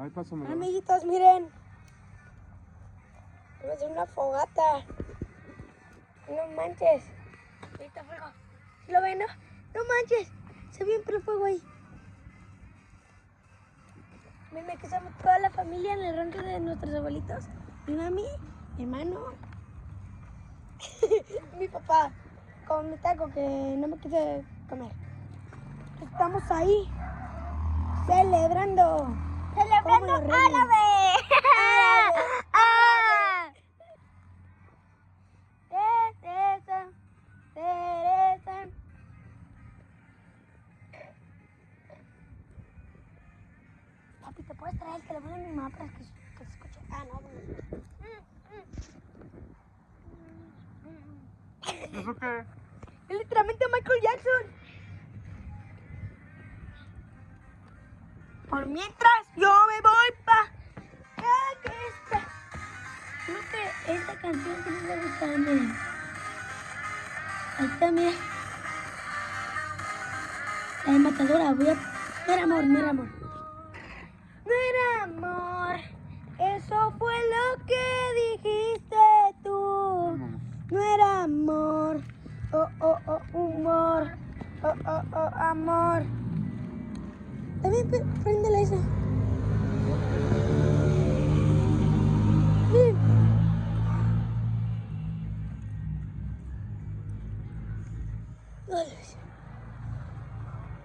Ay, pásamelo. Amiguitos, miren. Vamos a hacer una fogata. No manches. Ahorita fuego. ¿Sí lo ven, no? No manches. Se ve el fuego ahí. Miren, aquí estamos toda la familia en el rancho de nuestros abuelitos. Mi mami, mi hermano, mi papá. Con mi taco que no me quise comer. Estamos ahí. Celebrando. ¡Celebrando árabe! ¡Árabe! Teresa, Teresa. Papi, ¿te puedes traer el teléfono de mi mamá para que se escuche? Ah, no. ¿Eso qué? Es literalmente Michael Jackson. Por mientras, yo me voy pa' esta. Creo que esta canción que me gusta, miren. Ahí está, miren. La de Matadora, voy a... No era amor, no era amor. No era amor, eso fue lo que dijiste tú. No era amor, oh, oh, oh, humor, oh, oh, oh, amor. También préndela esa. Miren.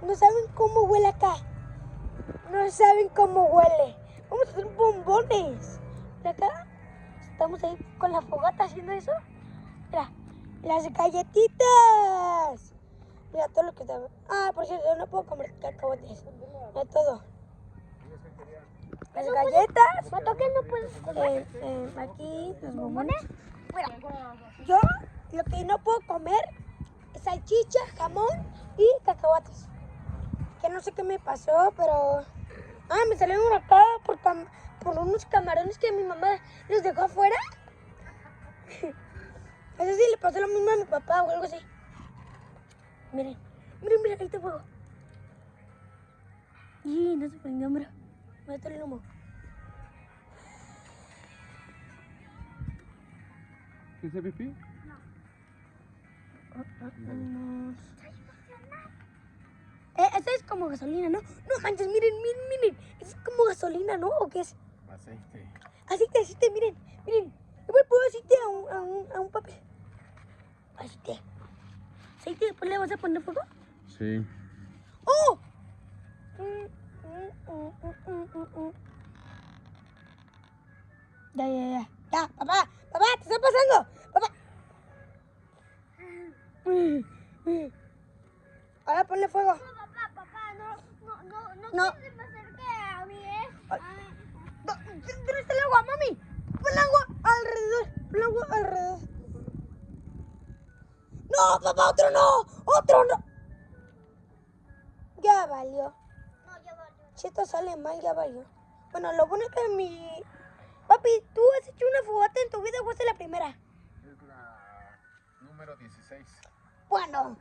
No saben cómo huele acá. No saben cómo huele. Vamos a hacer bombones. Mira acá. Estamos ahí con la fogata haciendo eso. Mira, las galletitas. Mira todo lo que está. Ah, por cierto, no puedo comer cacahuetes. No todo. Las galletas. ¿Mato que no puedes comer? Aquí los bombones. Mira, yo lo que no puedo comer es salchicha, jamón y cacahuetes. Que no sé qué me pasó, pero... Ah, me salieron acá por unos camarones que mi mamá los dejó afuera. Eso sí, le pasó lo mismo a mi papá o algo así. Miren, miren, miren, ahí está fuego. Y no se prendió, mira. Me está el humo. ¿Dice pipí? Esa es como gasolina, ¿no? No manches, miren, miren, miren. Es como gasolina, ¿no? ¿O qué es? Aceite. Aceite, miren, miren. Yo me pongo aceite a un papel. Aceite. ¿Aceite después le vas a poner fuego? Sí. ¡Oh! Ya. Ya, papá, te está pasando. Papá. Ahora ponle fuego. Papá, no No. quieres hacer que a mí ¿Dónde está el agua, mami? Pon el agua alrededor. No, papá, otro no. Ya valió. No, ya valió. Si esto sale mal, ya valió. Bueno, lo bueno es que mi... Papi, ¿tú has hecho una fogata en tu vida o esta es la primera? Es la número 16. Bueno.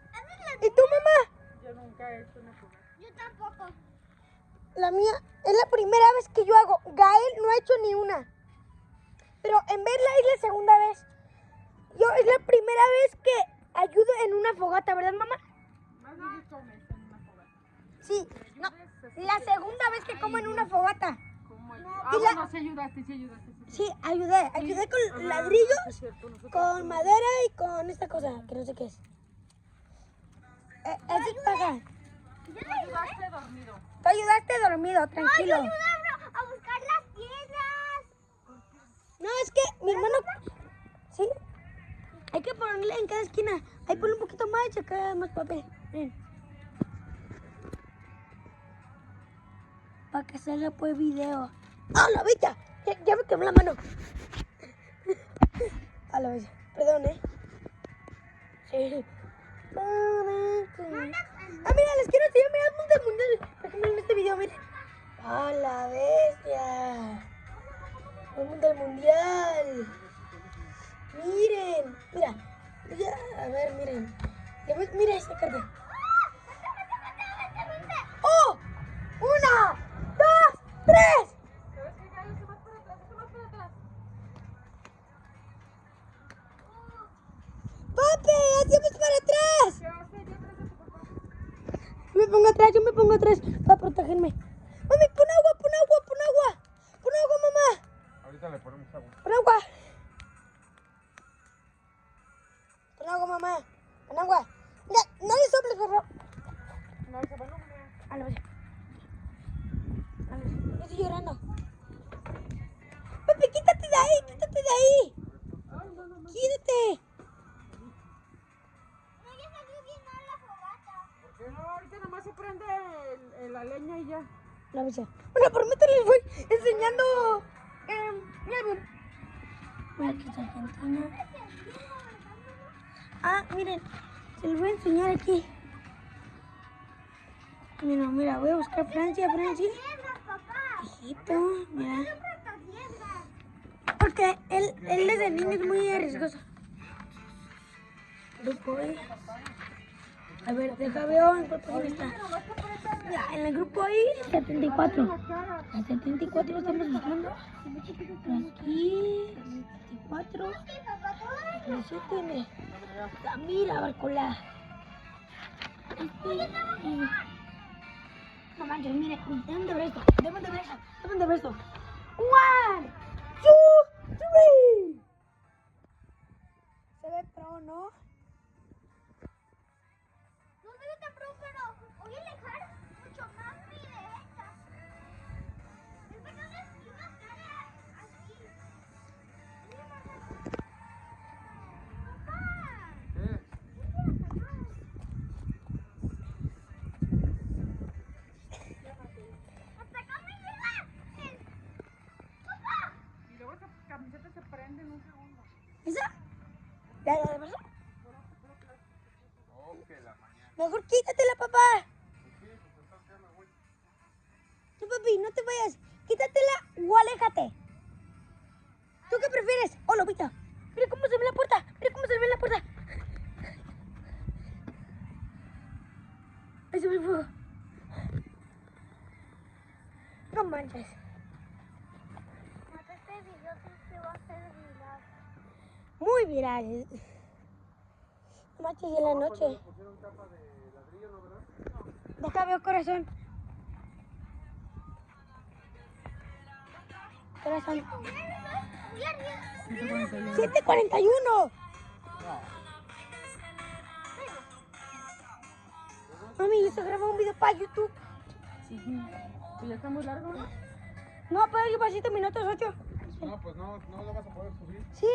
¿Y tú, mamá? Yo nunca he hecho una fogata. Yo tampoco. La mía es la primera vez que yo hago. Gael no ha hecho ni una. Pero en verla es la segunda vez. Yo es la primera vez que ayudo en una fogata, ¿verdad, mamá? Más bien comes en una fogata. Sí. No, la segunda vez que como en una fogata. ¿Cómo es? Y la- Bueno, sí ayudaste. Sí, ayudé con ladrillos, Es cierto, nosotros con madera y con esta cosa, que no sé qué es. Así paga. tú ayudaste dormido. Tú ayudaste dormido, Ay, tranquilo. yo ayudo a buscar las piedras. No, es que mi hermano... Sí. Hay que ponerle en cada esquina. Ahí ponle un poquito más y acá más papel. Miren. Para que salga pues video. ¡Ah, la bella! Ya me quemó la mano. A la bella. Perdón, Sí. Ah, mira, les quiero enseñar. Mira el mundo del mundial. Por ejemplo, en este video, miren. ¡Ah, la bestia! El mundo del mundial. Miren. Mira. A ver, miren. Mira esta carta. ¡Oh! ¡Una! ¡Dos! ¡Tres! pongo atrás para protegerme. Mami, pon agua, pon agua, pon agua. Pon agua, mamá. Ahorita le ponemos agua. Pon agua. Pon agua, mamá. Pon agua. Mira, no le soples, por favor. No, se van a unir. A la vez. Yo estoy llorando. Papi, quítate de ahí, quítate de ahí. Quítate. No, ya salió bien mal la fogata. No, ahorita nomás se prende la leña y ya. La vez. Bueno, por mientras les voy enseñando mi álbum. Mira, aquí está Argentina. Ah, miren, se los voy a enseñar aquí. Mira, voy a buscar Francia. Piedras, papá. Egipto, mira. Piedras. Porque él desde niño es muy arriesgoso. Grupo I. A ver, deja veo en cuál página está. Mira, en el grupo I, 74. El 74 lo estamos buscando. Aquí, 74. 37. Mira, Barcola. No manches, mire, deben de ver esto. Deben de ver esto. 1, 2, 3. Se ve pro, ¿no? No se ve tan pro, pero voy a alejar mucho más mi derecha. Es que no les iba a estar así. Papá. ¿Qué? Hasta acá me llega. Papá. Y luego esa camiseta se prende en un segundo. ¿Esa? ¿La de verdad? Oh, que la mañana. Mejor quítatela, papá. Sí, pues entonces ya me voy. No, papi, no te vayas. Quítatela o aléjate. ¿Tú qué prefieres? Oh, lobita. Mira cómo se ve la puerta. Mira cómo se ve la puerta. Ahí se ve el fuego. No manches. Este video se va a hacer viral. Muy viral. No manches, y en la noche. ¿Pusieron capa de ladrillo, no, verdad? Deja veo corazón. Corazón. Muy arriba. 7:41. Mami, esto graba un video para YouTube. ¿Y ya está muy largo? No, pero lleva 7 minutos 8. No, pues no lo vas a poder subir. Sí.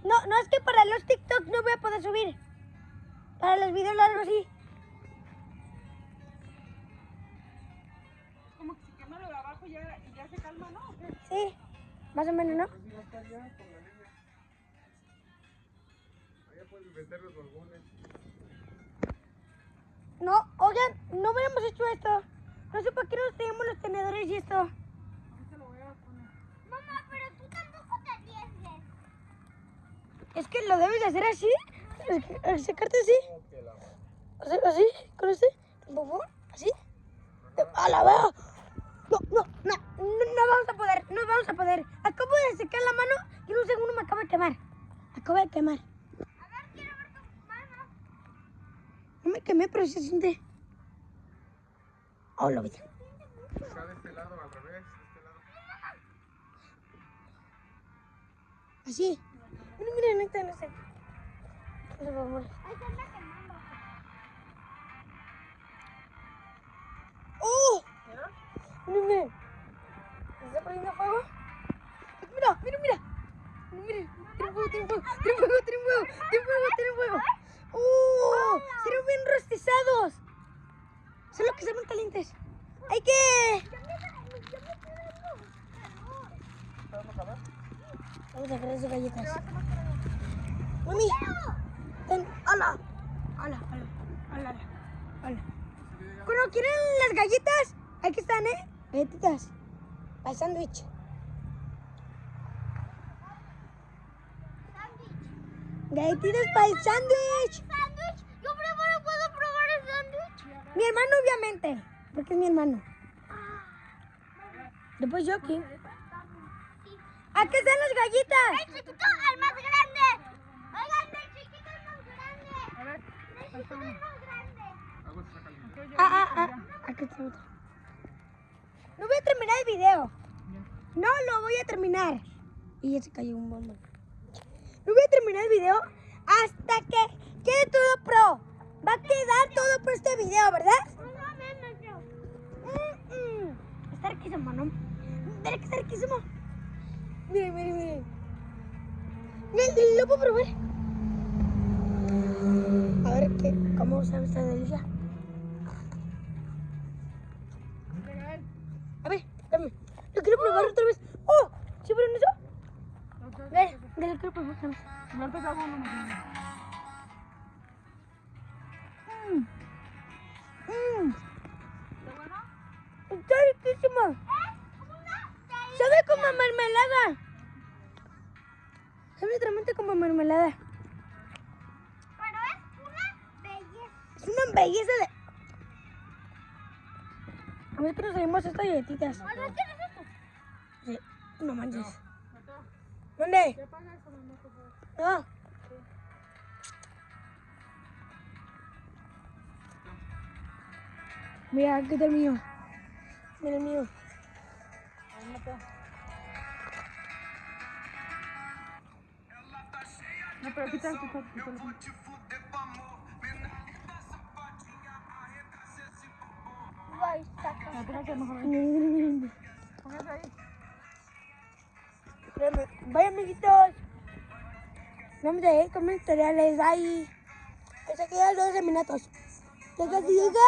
No, es que para los TikTok no voy a poder subir. Para los videos largos sí. Como que se quema lo de abajo y ya se calma, ¿no? ¿O qué? Sí. Más o menos, ¿no? Pues sí, va a estar ya con la leña. Allá puedes meter los borbones. No, oigan, no hubiéramos hecho esto. No sé para qué nos teníamos los tenedores y esto. Ahorita lo voy a poner. Mamá, pero tú tampoco te arriesgues. Es que lo debes de hacer así. Secarte así. Oh, que la mañana. Hacer así, con este. Por favor, así. ¡A la veo! No vamos a poder, no vamos a poder. Acabo de secar la mano y en un segundo me acabo de quemar. Acabo de quemar. A ver, quiero ver tu mano. No me quemé, pero sí se siente. Oh, lo vi. Acá de este lado, al revés, de este lado. Así. Miren, neta, no sé. Por favor. Ahí se anda quemando. ¡Oh! Miren. ¿Se está poniendo fuego? Mira. Miren. Tiene fuego. ¡Oh! Se ven bien rostizados. Solo que se ven calientes. Hay que... Vamos a sacar esas galletas. Mami. Ten. Hola. Cuando quieren las galletas, aquí están, ¿eh? Galletitas. Para el sándwich. Galletitas para el sándwich. ¿Sándwich? Yo primero puedo probar el sándwich. Mi hermano, obviamente. Porque es mi hermano. Después yo aquí. Aquí están las galletas. El chiquito al más grande. Oigan, el chiquito es más grande. A ver, El chiquito es más grande. Agua está caliente. Aquí está otro. No voy a terminar el video. No lo voy a terminar. Y ya se cayó un bombón. No voy a terminar el video hasta que quede todo pro. Va a quedar todo pro este video, ¿verdad? Está riquísimo, ¿no? Mira que está riquísimo. Miren, miren, miren. Miren, lo puedo probar. A ver cómo sabe esta delicia. A ver, dame. Lo quiero probar otra vez. ¡Oh! ¿Sí vieron eso? Ve, lo quiero probar otra vez. No te hago uno más. ¿Está bueno? Está riquísimo. Sabe como a mermelada. Sabe literalmente como a mermelada. Pero es una belleza. Es una belleza de... A ver que nos salimos estas galletitas. ¿Cuándo tienes esto? Sí, no manches. Mateo, ¿Dónde? ¿qué pagas con el moco? No. Mira, aquí está el mío. Mira el mío. Ahí, Mateo. No, pero quítalo. Ahí está. No, espérate, mejor ahí. Espérame. Póngase ahí. Vaya, amiguitos. Vamos a ir con mis tutoriales. Bye. Hasta que ya 12 minutos. Ya casi llega.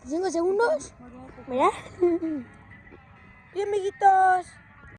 5 segundos. Mira. Bien, amiguitos.